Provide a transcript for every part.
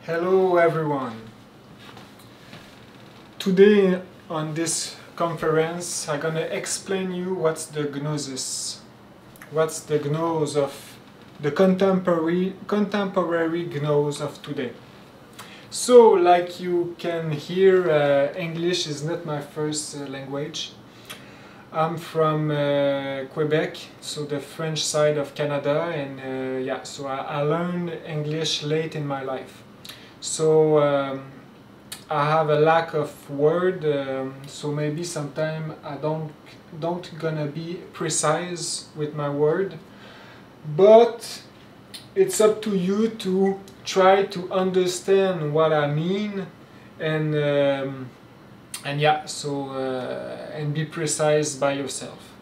Hello everyone. Today on this conference I'm gonna explain you what's the Gnosis. What's the Gnosis of the contemporary Gnosis of today. So like you can hear, English is not my first language. I'm from Quebec, so the French side of Canada, and yeah, so I learned English late in my life. So I have a lack of word, so maybe sometime I don't gonna be precise with my word, but it's up to you to try to understand what I mean, and yeah, so and be precise by yourself.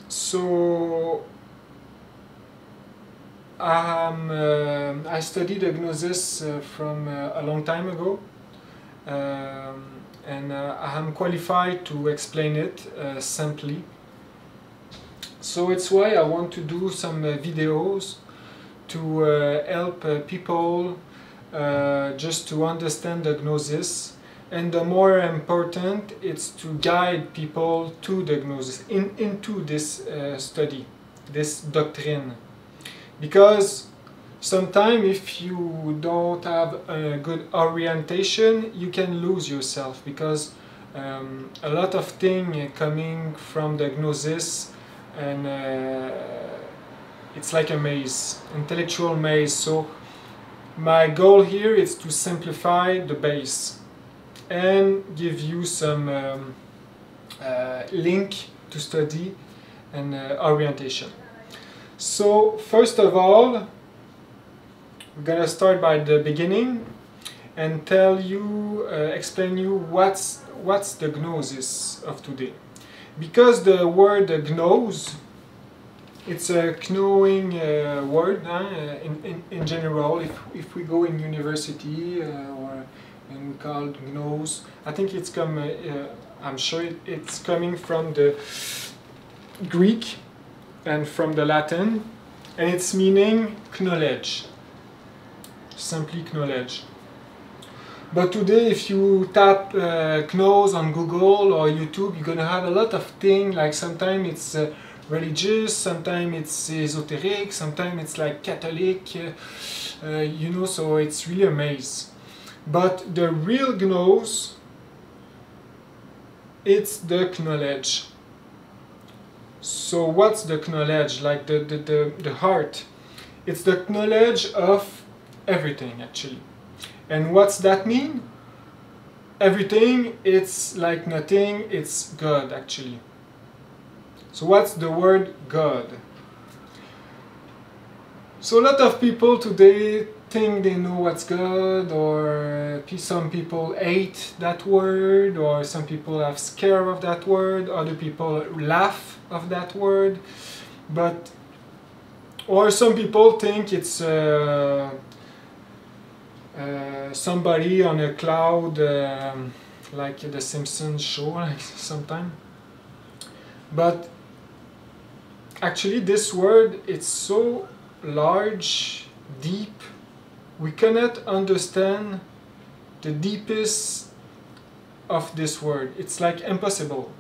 So I studied the Gnosis from a long time ago, and I am qualified to explain it simply. So it's why I want to do some videos to help people just to understand the Gnosis, and the more important it's to guide people to the Gnosis, into this study, this doctrine. Because sometimes if you don't have a good orientation, you can lose yourself, because a lot of things coming from the Gnosis, and it's like a maze, intellectual maze. So my goal here is to simplify the base and give you some link to study and orientation. So first of all, we're gonna start by the beginning and tell you, explain you what's the Gnosis of today. Because the word gnose, it's a knowing word in general. If we go in university or and we call it gnose, I think it's I'm sure it's coming from the Greek and from the Latin, and its meaning knowledge, simply knowledge. But today if you tap Gnose on Google or YouTube, you're gonna have a lot of things, like sometimes it's religious, sometimes it's esoteric, sometimes it's like Catholic, you know, so it's really a maze. But the real Gnose, it's the knowledge. So what's the knowledge? Like the heart. It's the knowledge of everything, actually. And what's that mean? Everything, it's like nothing, it's God, actually. So what's the word God? So a lot of people today think they know what's God, or some people hate that word, or some people are scared of that word, other people laugh of that word, but or some people think it's somebody on a cloud, like the Simpsons show, like sometime. But actually this word, it's so large, deep, we cannot understand the deepest of this word. It's like impossible.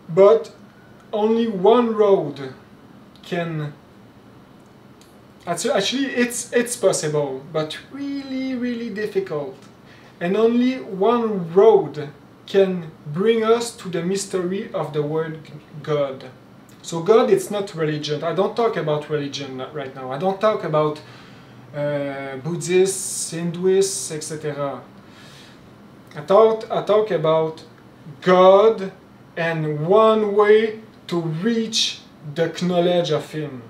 But only one road can, actually it's possible, but really difficult. And only one road can bring us to the mystery of the word God. So God, it's not religion. I don't talk about religion right now. I don't talk about Buddhists, Hinduists, etc. I talk about God, and one way to reach the knowledge of Him.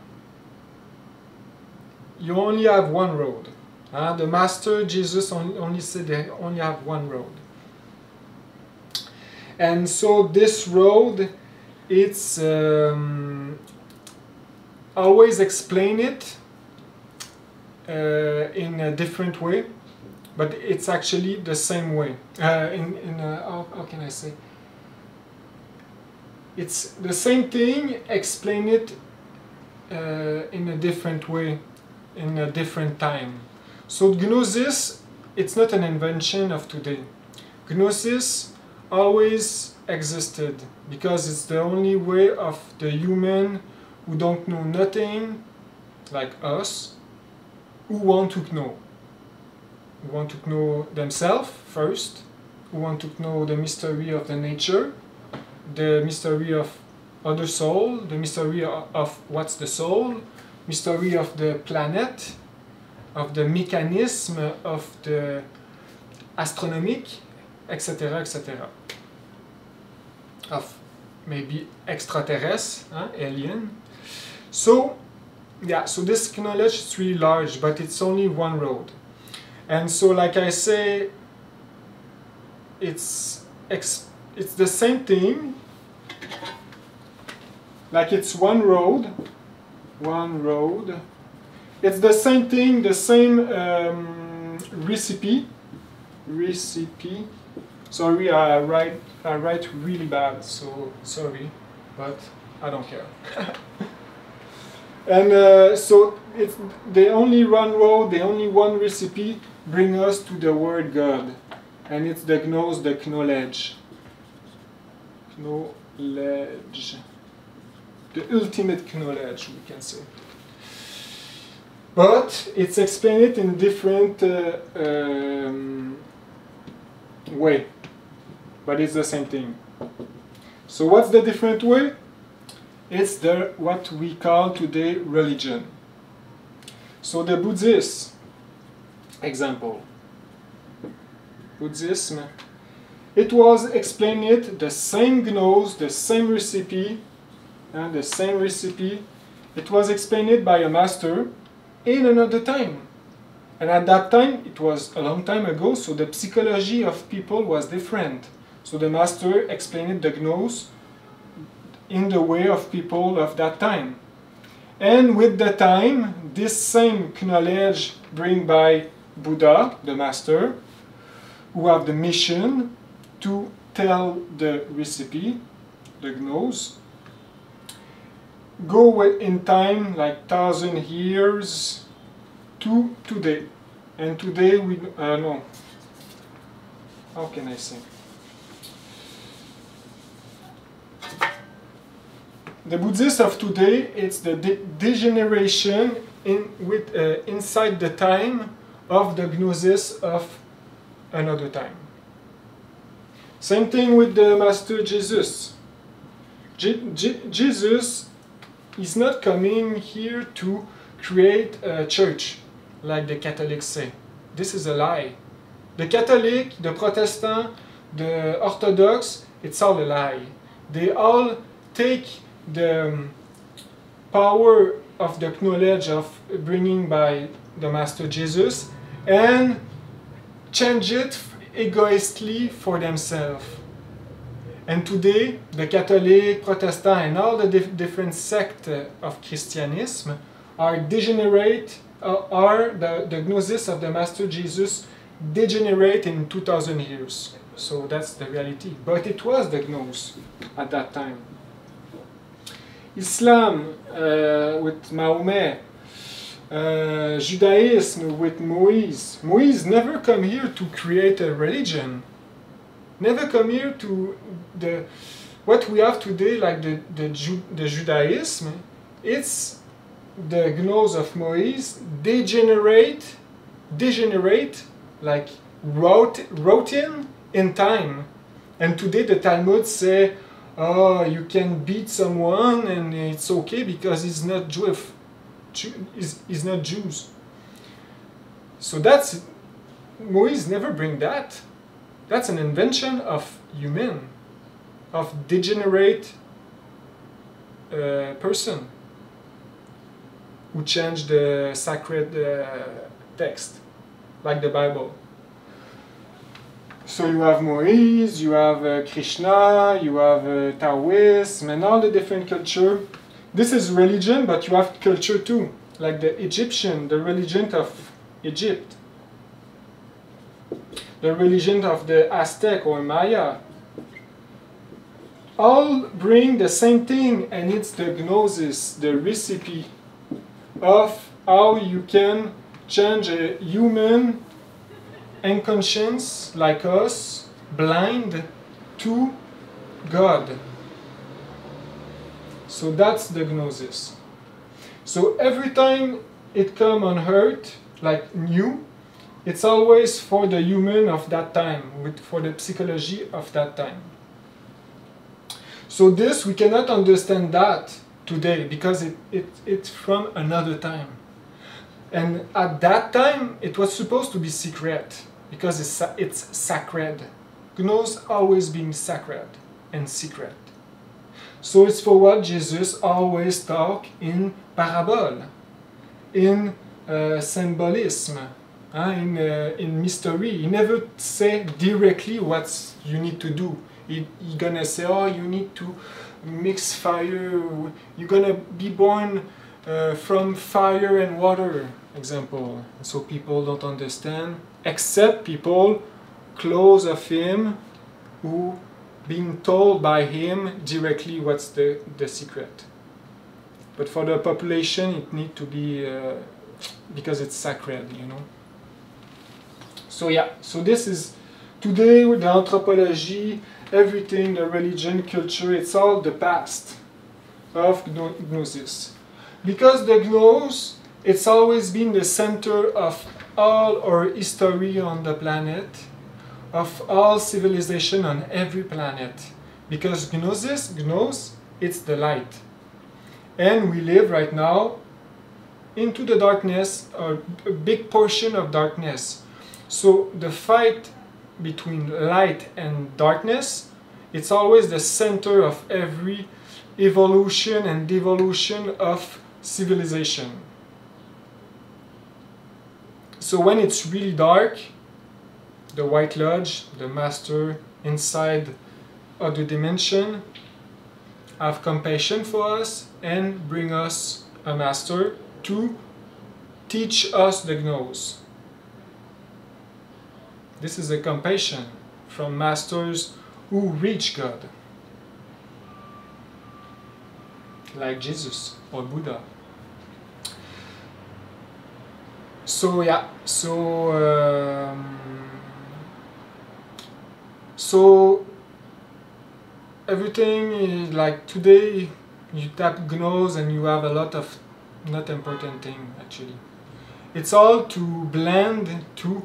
You only have one road. The Master Jesus only said they only have one road. And so this road, it's always explain it in a different way, but it's actually the same way. How can I say? It's the same thing, explain it in a different way. in a different time. So Gnosis, it's not an invention of today. Gnosis always existed because it's the only way of the human who don't know nothing, like us, who want to know. Who want to know themselves first, who want to know the mystery of the nature, the mystery of other soul, the mystery of what's the soul, mystery of the planet, of the mechanism of the astronomique, etc., etc. Of maybe extraterrestres, alien. So, yeah, so this knowledge is really large, but it's only one road. And so, like I say, it's the same thing. Like it's one road. It's the same thing, the same recipe. Sorry, I write really bad, so sorry, but I don't care. And so it's the only one road, the only one recipe bring us to the word God, and it's the Gnos, the knowledge, the ultimate knowledge, we can say. But it's explained in a different way, but it's the same thing. So what's the different way? It's what we call today religion. So the Buddhist example. Buddhism, it was explained the same Gnos, the same recipe, and the same recipe. It was explained by a master in another time. And at that time, it was a long time ago, so the psychology of people was different. So the master explained the Gnos in the way of people of that time. And with the time, this same knowledge bring by Buddha, the master, who have the mission to tell the recipe, the Gnos, go in time like 1,000 years to today. And today we no. How can I say? The Buddhists of today, it's the degeneration inside the time of the Gnosis of another time. Same thing with the Master Jesus. Jesus is not coming here to create a church, like the Catholics say. This is a lie. The Catholic, the Protestant, the Orthodox, it's all a lie. They all take the power of the knowledge of bringing by the Master Jesus and change it egoistically for themselves. And today, the Catholic, Protestant, and all the different sects of Christianism are degenerate, the Gnosis of the Master Jesus degenerate in 2,000 years. So that's the reality. But it was the Gnos at that time. Islam with Mahomet, Judaism with Moise. Moise never come here to create a religion. Never come here to what we have today, like the Judaism. It's the Gnos of Moise degenerate, like routine in time. And today the Talmud say, oh, you can beat someone and it's okay because he's not Jewish. He's not Jews. So that's, Moise never bring that. That's an invention of human, of degenerate person who changed the sacred text, like the Bible. So you have Moise, you have Krishna, you have Taoism, and all the different culture. This is religion, but you have culture too, like the Egyptian, the religion of Egypt, the religion of the Aztec or Maya. All bring the same thing, and it's the Gnosis, the recipe of how you can change a human inconscious like us, blind, to God. So that's the Gnosis. So every time it comes on earth, like new, it's always for the human of that time, for the psychology of that time. So this, we cannot understand that today because it's from another time. And at that time, it was supposed to be secret because it's sacred. Gnosis always being sacred and secret. So it's for what Jesus always talk in parable, in symbolism, in mystery. He never say directly what you need to do. He gonna say, oh, you need to mix fire, you're gonna be born from fire and water, example. So people don't understand, except people close of him who being told by him directly what's the secret. But for the population it need to be because it's sacred, you know. So yeah, so this is today with the anthropology, everything, the religion, culture, it's all the past of Gnosis. Because the Gnosis, it's always been the center of all our history on the planet, of all civilization on every planet. Because Gnosis, it's the light. And we live right now into the darkness, a big portion of darkness. So the fight between light and darkness, it's always the center of every evolution and devolution of civilization. So when it's really dark, the White Lodge, the master inside other dimension, have compassion for us and bring us a master to teach us the Gnosis. This is a compassion from masters who reach God, like Jesus or Buddha. So yeah, so everything is like today you tap Gnosis and you have a lot of not important thing actually. It's all to blend to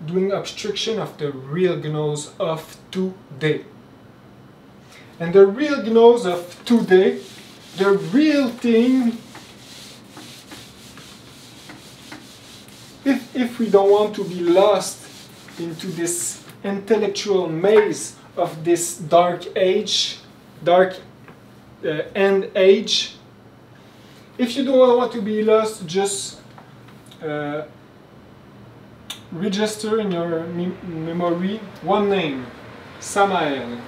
doing obstruction of the real Gnosis of today. And the real Gnosis of today, the real thing, if we don't want to be lost into this intellectual maze of this dark age, dark end age, if you don't want to be lost, just register in your memory one name, Samael,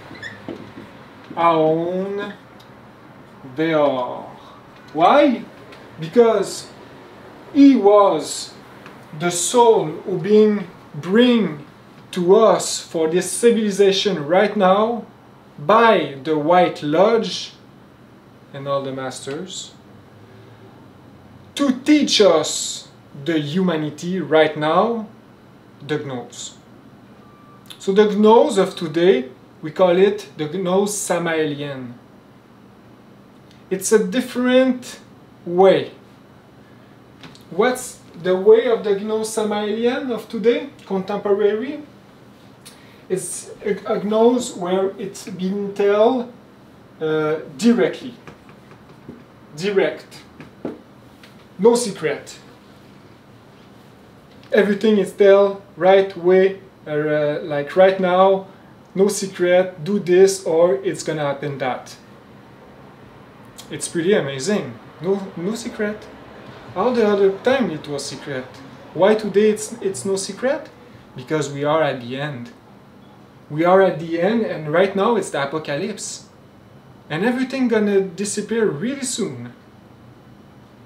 Aon Veor. Why? Because he was the soul who being bring to us for this civilization right now by the White Lodge and all the masters to teach us the humanity right now, the Gnosis. So the Gnosis of today, we call it the Gnosis Samaelian. It's a different way. What's the way of the Gnosis Samaelian of today, contemporary? It's a Gnosis where it's being told directly. Direct. No secret. Everything is told right way, like right now, no secret, do this or it's gonna happen that. It's pretty amazing. No secret. All the other time it was secret. Why today it's no secret? Because we are at the end. We are at the end and right now it's the apocalypse. And everything gonna disappear really soon.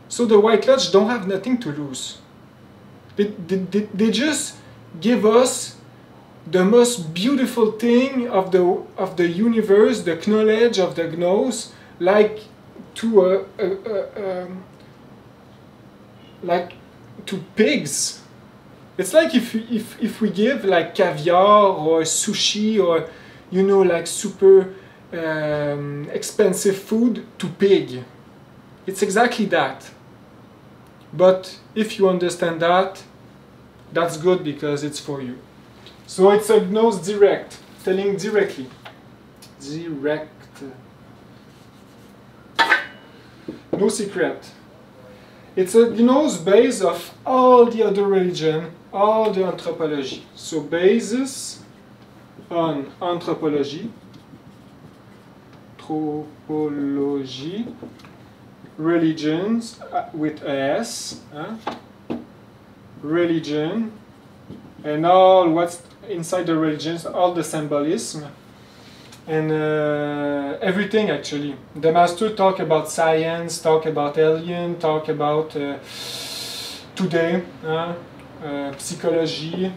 So the White Lodge don't have nothing to lose. They just give us the most beautiful thing of the universe, the knowledge of the Gnosis, like to like to pigs. It's like if we give like caviar or sushi or, you know, like super expensive food to pig. It's exactly that. But if you understand that, that's good because it's for you. So it's a Gnosis direct, telling directly. Direct. No secret. It's a Gnosis base of all the other religion, all the anthropology. So basis on anthropology, religions with a S, religion, and all what's inside the religions, all the symbolism, and everything actually. The master talk about science, talk about alien, talk about today, psychology,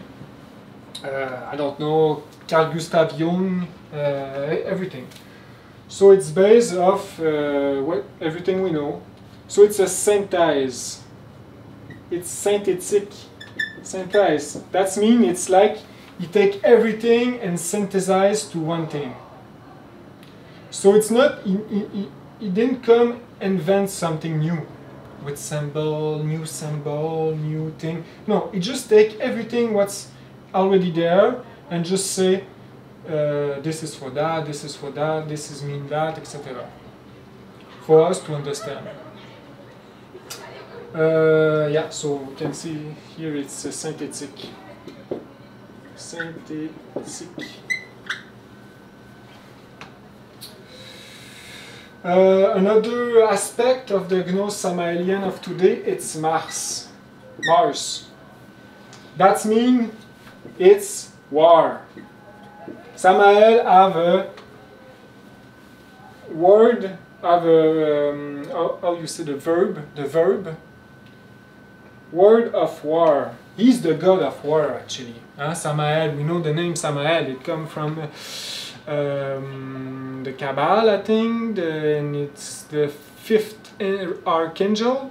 I don't know, Carl Gustav Jung, everything. So it's based off everything we know. So it's a synthèse. It's synthetic. Synthèse. That means it's like you take everything and synthesize to one thing. So it's not, he didn't come invent something new with symbol, new thing. No, he just take everything what's already there and just say, this is for that, this is for that, this is mean that, etc. For us to understand. Yeah, so you can see here it's synthetic. Synthetic. Another aspect of the Gnosis Samaelian of today, it's Mars. That means it's war. Samael have a word, have a, how you say the verb? Word of war. He's the god of war actually. Samael, we know the name Samael, it comes from the Kabbalah, I think, and it's the 5th archangel,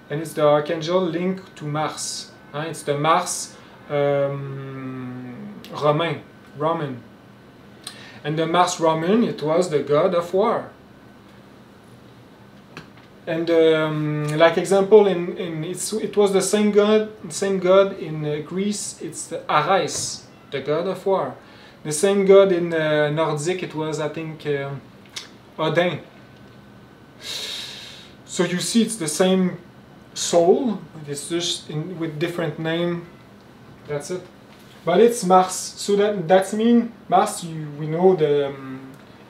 and it's the archangel linked to Mars. It's the Mars Roman. And the Mars Roman, it was the god of war. And like example, it was the same god in Greece. It's the Ares, the god of war. The same god in Nordic, it was, I think, Odin. So you see, it's the same soul. It's just with different name. That's it. But it's Mars. So that means Mars. We know the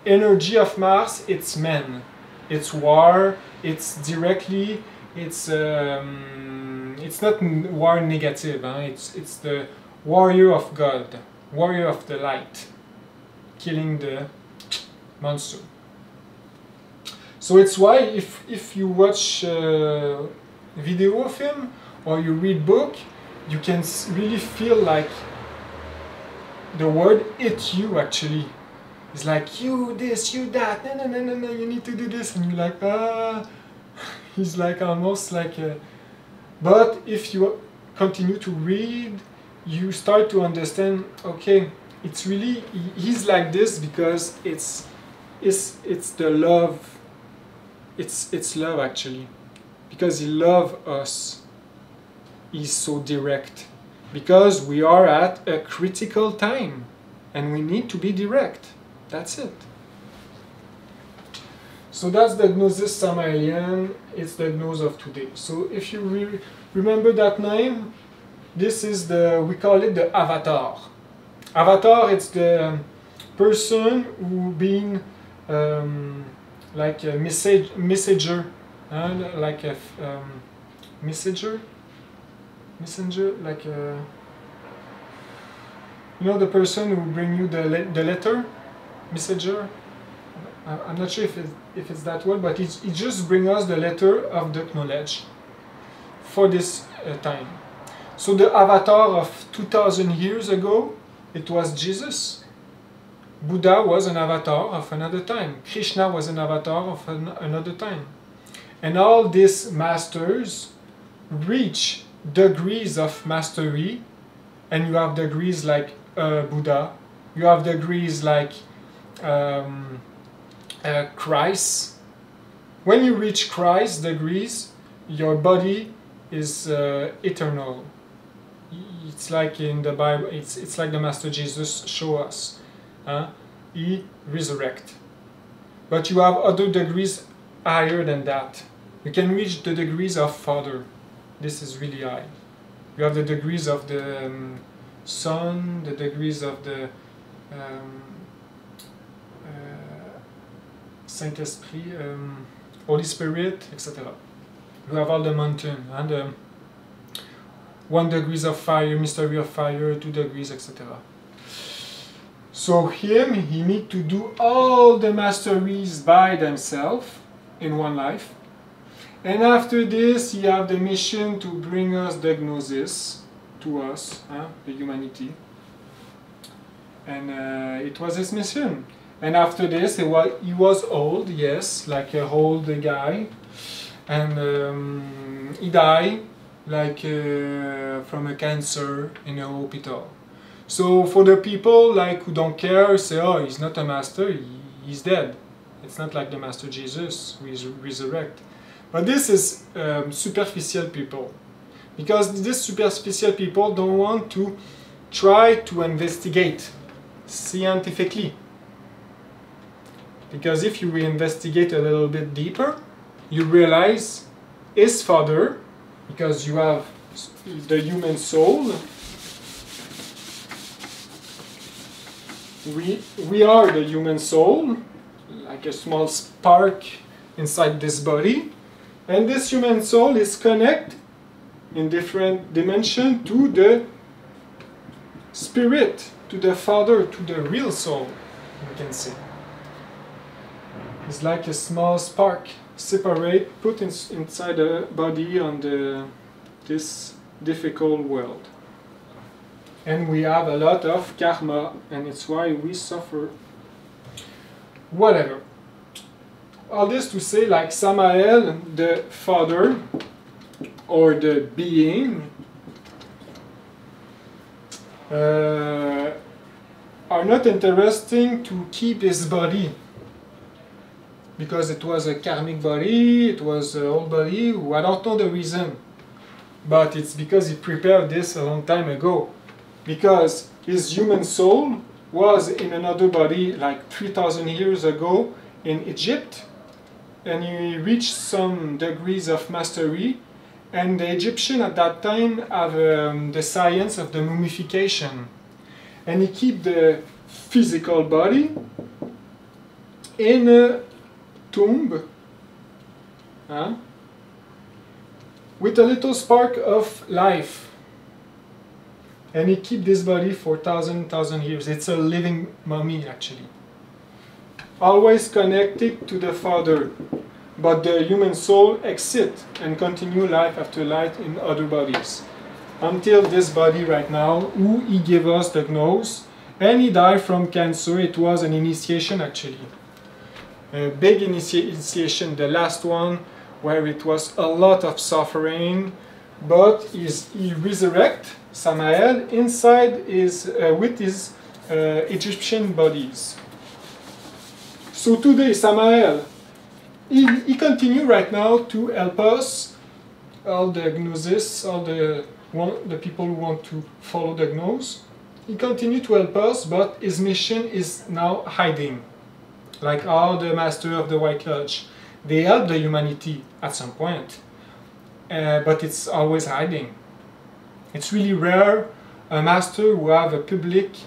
energy of Mars. It's men. It's war. It's directly. It's not war negative. It's the warrior of God. Warrior of the light, killing the monster. So it's why if you watch video of him or you read book, you can really feel like the word hit you actually. It's like you this, you that, no, you need to do this, and you're like he's like almost like but if you continue to read, you start to understand, okay, it's really, he's like this because it's the love, it's love actually, because he loves us. He's so direct because we are at a critical time and we need to be direct. That's it. So that's the Gnosis Samaelian. It's the Gnosis of today. So if you remember that name, this is we call it the avatar. Avatar, it's the person who been like a messenger, like a messenger, like a, you know, the person who bring you the letter, messenger. I'm not sure if it's that word, but it just bring us the letter of the knowledge for this time. So the avatar of 2000 years ago, it was Jesus. Buddha was an avatar of another time. Krishna was an avatar of another time. And all these masters reach degrees of mastery, and you have degrees like Buddha, you have degrees like Christ. When you reach Christ degrees, your body is eternal. It's like in the Bible, it's like the Master Jesus show us. He resurrect. But you have other degrees higher than that. You can reach the degrees of Father. This is really high. You have the degrees of the Son, the degrees of the Saint-Esprit, Holy Spirit, etc. You have all the mountain, and 1 degrees of fire, mystery of fire, 2 degrees, etc. So he need to do all the masteries by themselves in one life. And after this, he have the mission to bring us the Gnosis to us, the humanity. And it was his mission. And after this, he was old, yes, like an old guy. And he died like from a cancer in a hospital. So for the people like who don't care, say, oh, he's not a master, he's dead. It's not like the Master Jesus who is resurrect. But this is superficial people. Because these superficial people don't want to try to investigate scientifically. Because if you investigate a little bit deeper, you realize his father, because you have the human soul, we are the human soul, like a small spark inside this body, and this human soul is connected in different dimensions to the spirit, to the Father, to the real soul, we can say. It's like a small spark, separate, put inside the body on this difficult world. And we have a lot of karma, and it's why we suffer. Whatever. All this to say, like Samael, the father, or the being, are not interesting to keep his body. Because it was a karmic body, it was an old body, I don't know the reason. But it's because he prepared this a long time ago. Because his human soul was in another body like 3,000 years ago in Egypt, and he reached some degrees of mastery, and the Egyptians at that time have the science of the mummification, and he keep the physical body in a tomb with a little spark of life. And he keep this body for thousand years. It's a living mummy, actually. Always connected to the Father. But the human soul exit and continue life after life in other bodies. Until this body right now, who he gave us the Gnosis, and he died from cancer. It was an initiation, actually. A big initiation, the last one, where it was a lot of suffering, but he resurrect Samael inside with his Egyptian bodies. So today Samael, he continue right now to help us, all the Gnosis, all the people who want to follow the Gnosis. He continue to help us, but his mission is now hiding. Like all the Master of the White Lodge. They help the humanity at some point, but it's always hiding. It's really rare a master who have a public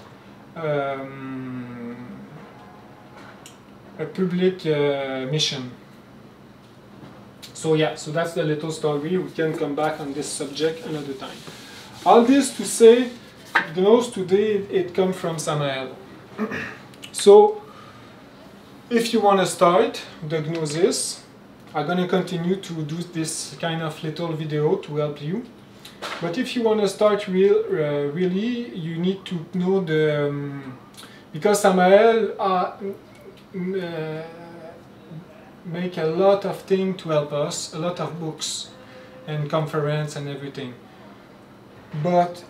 mission. So yeah, so that's the little story. We can come back on this subject another time. All this to say, the Gnosis today, it comes from Samael. So, if you want to start the Gnosis, I'm going to continue to do this kind of little video to help you. But if you want to start really, you need to know the... because Samael make a lot of things to help us, a lot of books. and conference and everything. But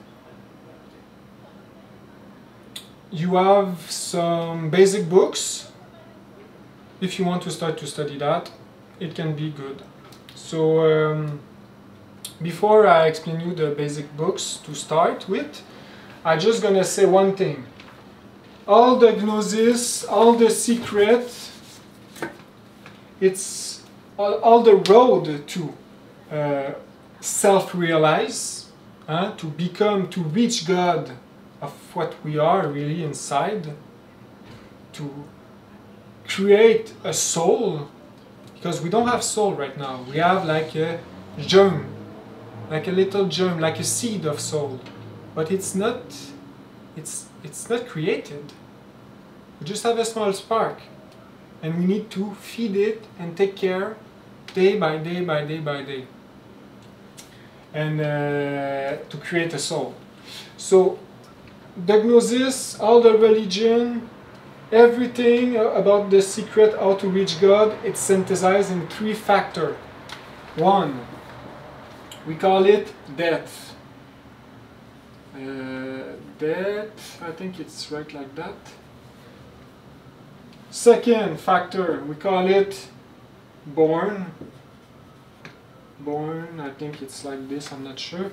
you have some basic books. If you want to start to study that, it can be good. So before I explain you the basic books to start with, I'm just gonna say one thing. All the Gnosis, all the secret, it's all the road to self-realize, to become, to reach God of what we are really inside, to create a soul, because we don't have soul right now. We have like a germ, like a little germ, like a seed of soul, but it's not created. We just have a small spark, and we need to feed it and take care day by day by day by day, and to create a soul. So the Gnosis, all the religion, everything about the secret how to reach God, it's synthesized in 3 factors. 1, we call it death. Death, I think it's right like that. Second factor, we call it born. Born, I think it's like this, I'm not sure.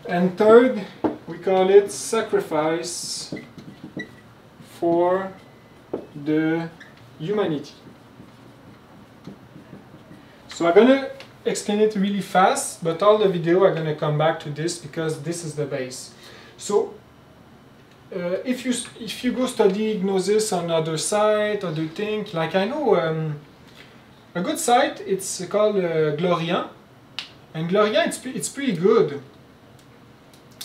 And third, we call it sacrifice for the humanity. So I'm gonna explain it really fast, but all the video I'm gonna come back to this because this is the base. So if you go study Gnosis on other site, other thing, like I know a good site, it's called Glorian, and Glorian it's pretty good.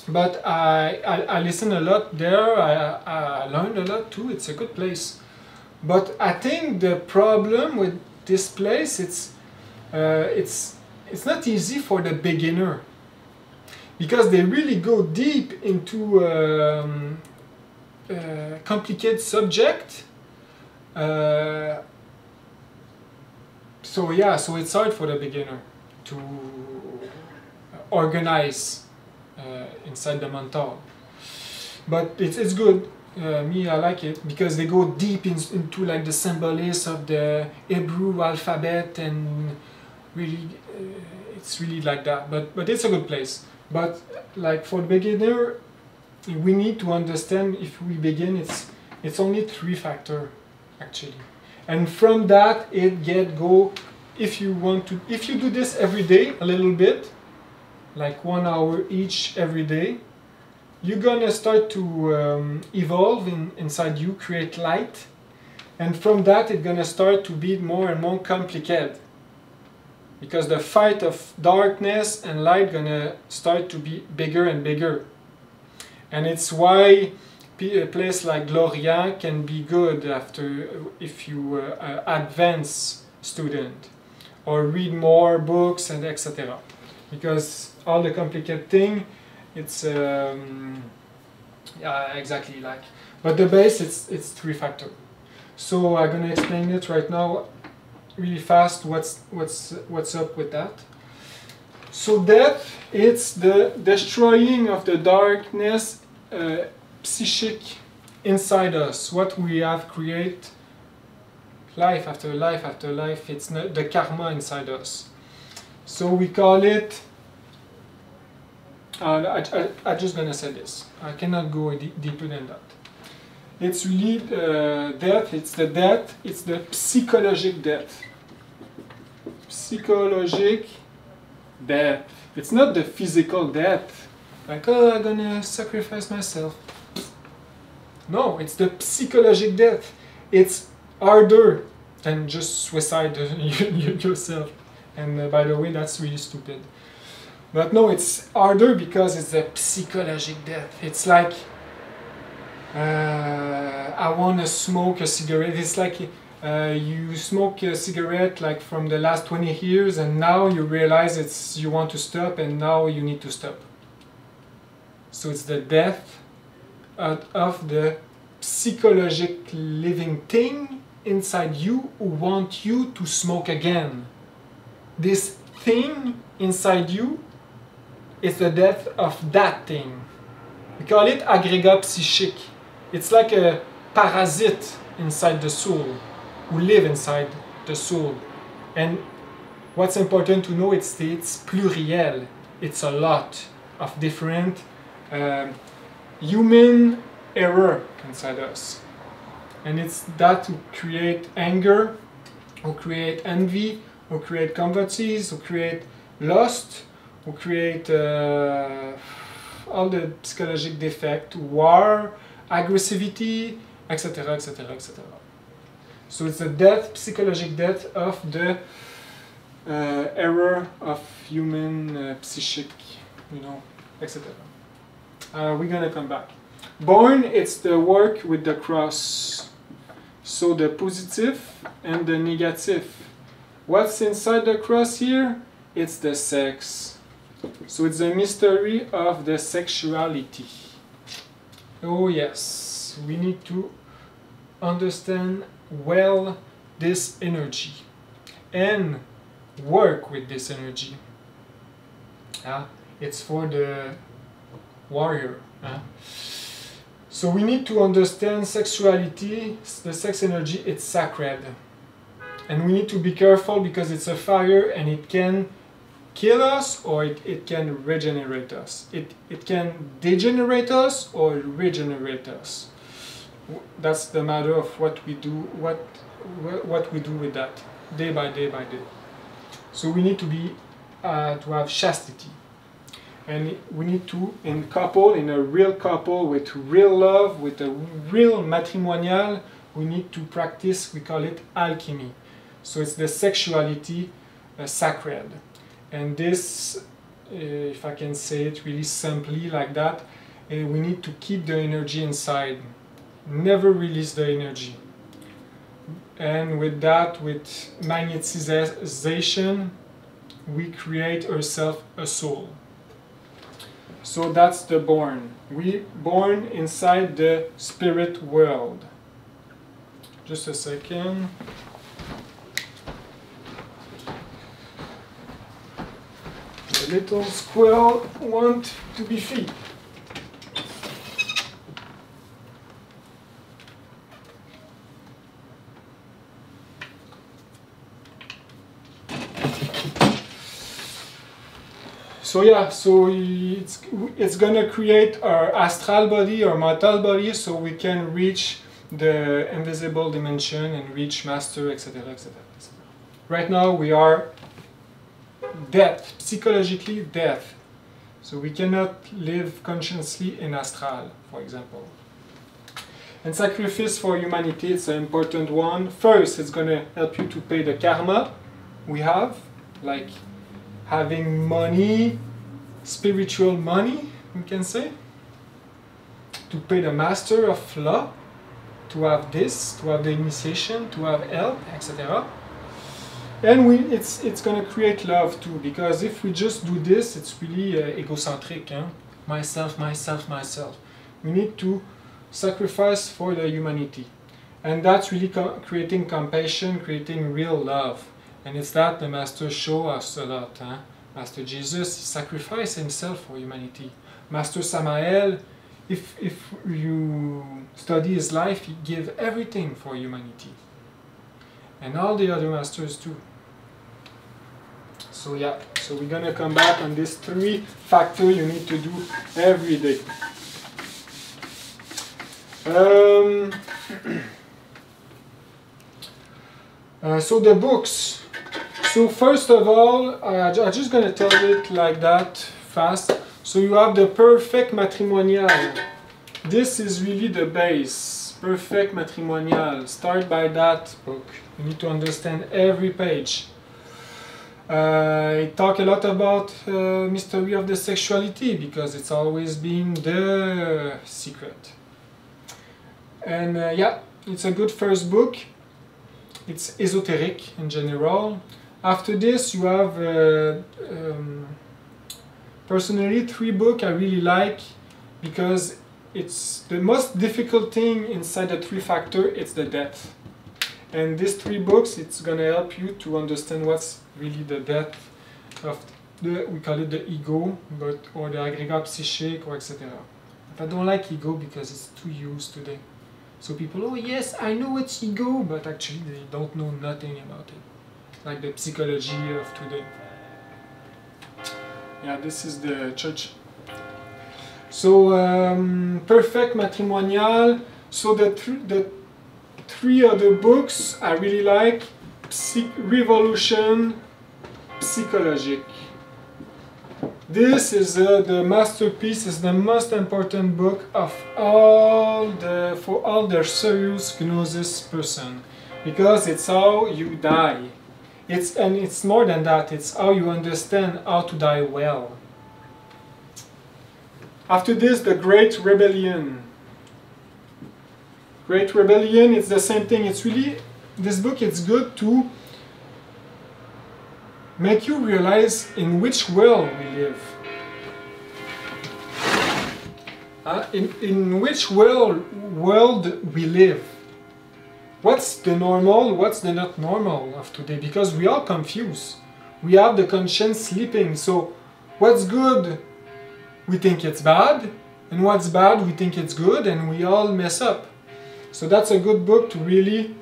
But I listen a lot there, I learned a lot too, it's a good place. But I think the problem with this place, it's not easy for the beginner. Because they really go deep into complicated subject. So yeah, so it's hard for the beginner to organize inside the mental, but it's good. Me, I like it because they go deep into like the symbolism of the Hebrew alphabet, and really it's really like that. But it's a good place. But like for the beginner, we need to understand if we begin, it's only 3 factors actually, and from that it go. If you do this every day a little bit, like 1 hour each every day, you're gonna start to evolve inside you, create light, and from that it's gonna start to be more and more complicated, because the fight of darkness and light gonna start to be bigger and bigger. And it's why a place like Glorian can be good after if you advance student or read more books and etc. Because all the complicated thing, it's yeah, exactly like. But the base, it's 3 factors. So I'm gonna explain it right now, really fast. What's up with that? So death, it's the destroying of the darkness, psychic inside us. What we have created, life after life after life. It's not the karma inside us. So we call it. I'm just gonna say this. I cannot go deeper than that. It's really death. It's the death. It's the psychologic death. Psychologic death. It's not the physical death. Like, oh, I'm gonna sacrifice myself. No, it's the psychologic death. It's harder than just suicide yourself. And by the way, that's really stupid. But no, it's harder because it's a psychological death. It's like, I want to smoke a cigarette. It's like you smoke a cigarette like from the last 20 years, and now you realize you want to stop, and now you need to stop. So it's the death of the psychological living thing inside you who want you to smoke again. This thing inside you is the death of that thing. We call it agrégat psychique. It's like a parasite inside the soul, who live inside the soul. And what's important to know, it's pluriel. It's a lot of different human error inside us. And it's that who create anger, who create envy, who create convoities, who create lust, who create all the psychological defect, war, aggressivity, etc., etc., etc. So it's the death, psychological death of the error of human psychic, you know, etc. We're gonna come back. Born, it's the work with the cross. So the positive and the negative. What's inside the cross here? It's the sex. So it's the mystery of the sexuality. Oh yes, we need to understand well this energy and work with this energy. It's for the warrior. So we need to understand sexuality, the sex energy, it's sacred. And we need to be careful because it's a fire and it can kill us or it can regenerate us. It can degenerate us or regenerate us. That's the matter of what we do, what we do with that, day by day by day. So we need to be to have chastity. And we need to, in a real couple, with real love, with a real matrimonial, we need to practice, we call it alchemy. So it's the sexuality sacred. And this, if I can say it really simply like that, we need to keep the energy inside. Never release the energy. And with that, with magnetization, we create ourselves a soul. So that's the born. We born inside the spirit world. Just a second. The little squirrel wants to be fed. So yeah, so it's gonna create our astral body or mental body, so we can reach the invisible dimension and reach master, etc., etc., etc. Right now we are death, psychologically death. So we cannot live consciously in astral, for example. And sacrifice for humanity, it's an important one. First, it's gonna help you to pay the karma we have, like having money, spiritual money, we can say, to pay the master of law, to have this, to have the initiation, to have help, etc. And it's going to create love too, because if we just do this, it's really egocentric, hein? Myself, myself, myself. We need to sacrifice for the humanity. And that's really creating compassion, creating real love. And it's that the Master shows us a lot. Hein? Master Jesus, he sacrificed himself for humanity. Master Samael, if you study his life, he gave everything for humanity. And all the other masters too. So yeah, so we're gonna come back on these 3 factors you need to do every day. So the books. So first of all, I'm just going to tell it like that, fast. So you have the Perfect Matrimonial. This is really the base. Perfect Matrimonial. Start by that book. You need to understand every page. It talks a lot about mystery of the sexuality, because it's always been the secret. And yeah, it's a good first book. It's esoteric in general. After this, you have personally 3 books I really like, because it's the most difficult thing inside the 3 factor. It's the death. And these 3 books, it's gonna help you to understand what's really the death of the, we call it the ego, but or the aggregate psychique, or etc. But I don't like ego because it's too used today. So people, oh yes, I know it's ego, but actually they don't know nothing about it. Like the psychology of today. Yeah, this is the church. So perfect matrimonial. So the three other books I really like: Revolution, Psychologique. This is the masterpiece. Is the most important book of all for all the serious Gnosis person, because it's how you die. It's more than that. It's how you understand how to die well. After this, the Great Rebellion. Great Rebellion, it's the same thing. It's really, this book, it's good to make you realize in which world we live. In which world we live. What's the normal, what's the not normal of today? Because we are confused. We have the conscience sleeping. So what's good, we think it's bad. And what's bad, we think it's good. And we all mess up. So that's a good book to really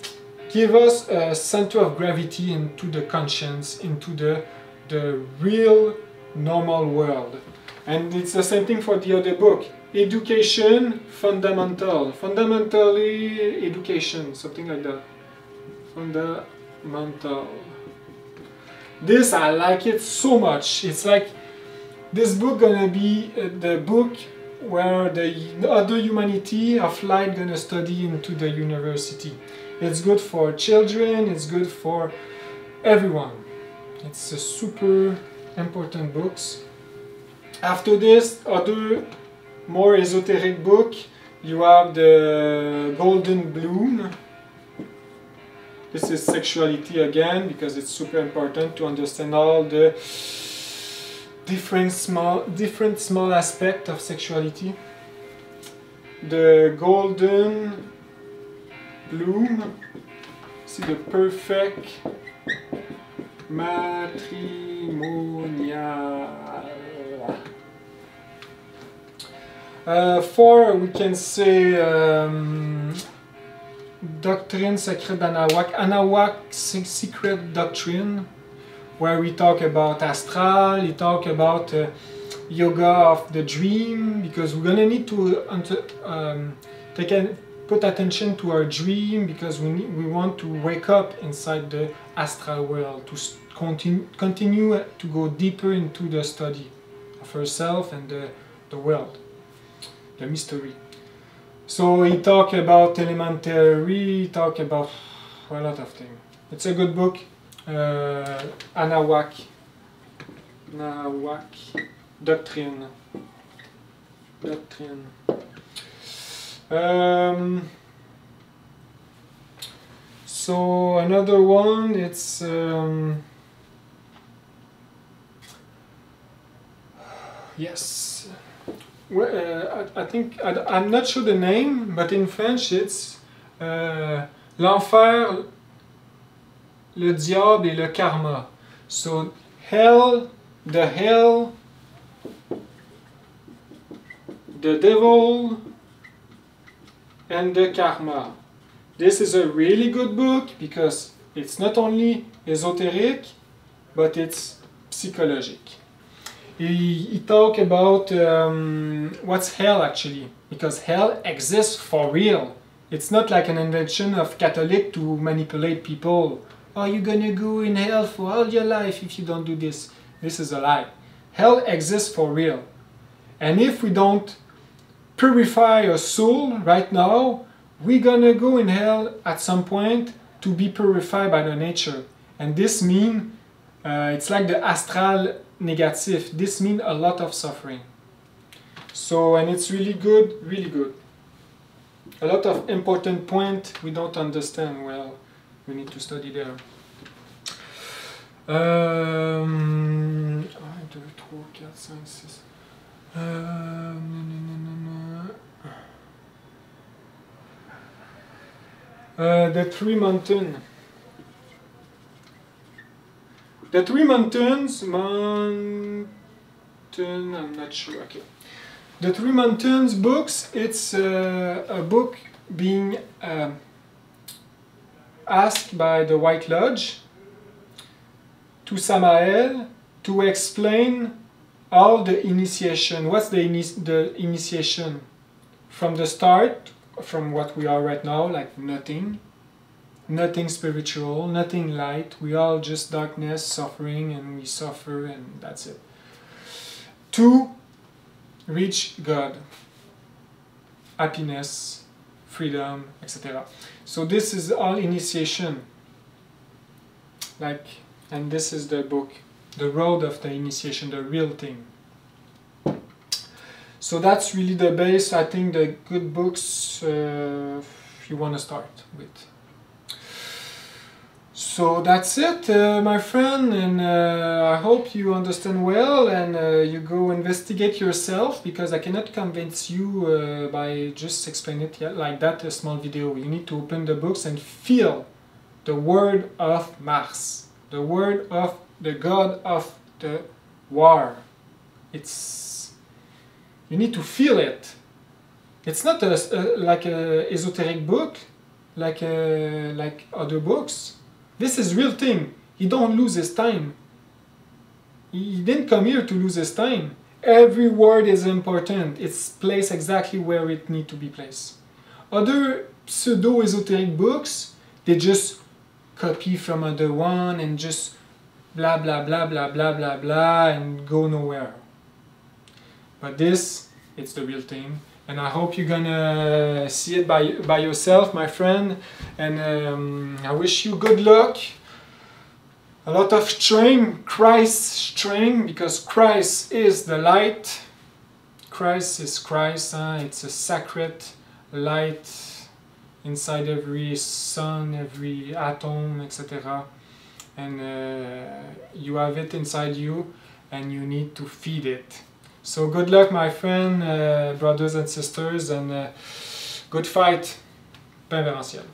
give us a center of gravity into the conscience, into the real normal world. And it's the same thing for the other book. Education, fundamentally education, something like that. Fundamental. This, I like it so much. It's like, this book gonna be the book where the other humanity of light gonna study into the university. It's good for children, it's good for everyone. It's a super important books. After this, other more esoteric book, you have the Golden Bloom. This is sexuality again, because it's super important to understand all the different small aspects of sexuality. The Golden Bloom, see the perfect matrimonial. For, we can say, Doctrine Secret d'Anahuac, Anahuac Secret Doctrine, where we talk about astral, we talk about yoga of the dream, because we're gonna need to put attention to our dream, because we want to wake up inside the astral world, to continue to go deeper into the study of ourselves and the world, the mystery. So he talk about elementary, he talk about a lot of things. It's a good book. Anahuac Doctrine. So another one, it's yes. I think I'm not sure the name, but in French it's l'enfer, le diable et le karma. So hell, the devil, and the karma. This is a really good book because it's not only esoteric, but it's psychologic. He talk about what's hell actually, because hell exists for real. It's not like an invention of Catholic to manipulate people. Oh, you're gonna go in hell for all your life if you don't do this. This is a lie. Hell exists for real. And if we don't purify our soul right now, we're gonna go in hell at some point to be purified by the nature. And this means, it's like the astral negative. This means a lot of suffering. So, and it's really good, really good. A lot of important points we don't understand well. We need to study there. 1, 2, 3, 4, 5, 6. The Three Mountains. The Three Mountains, I'm not sure, okay. The Three Mountains books, it's a book being asked by the White Lodge to Samael to explain all the initiation. What's the initiation? From the start, from what we are right now, like nothing. Nothing spiritual, nothing light. We all just darkness, suffering, and we suffer, and that's it. To reach God. Happiness, freedom, etc. So this is all initiation. Like, and this is the book, the road of the initiation, the real thing. So that's really the base, I think, the good books if you want to start with. So that's it, my friend, and I hope you understand well and you go investigate yourself, because I cannot convince you by just explaining it like that, a small video. You need to open the books and feel the word of Mars, the word of the god of the war. You need to feel it. It's not like an esoteric book, like other books. This is real thing. He don't lose his time. He didn't come here to lose his time. Every word is important. It's placed exactly where it needs to be placed. Other pseudo-esoteric books, they just copy from other one and just blah blah blah blah blah blah blah and go nowhere. But this, it's the real thing. And I hope you're gonna see it by yourself, my friend. And I wish you good luck. A lot of strength, Christ's strength, because Christ is the light. Christ is Christ. It's a sacred light inside every sun, every atom, etc. And you have it inside you, and you need to feed it. So good luck, my friend, brothers and sisters, and good fight. Pain Vérentiel.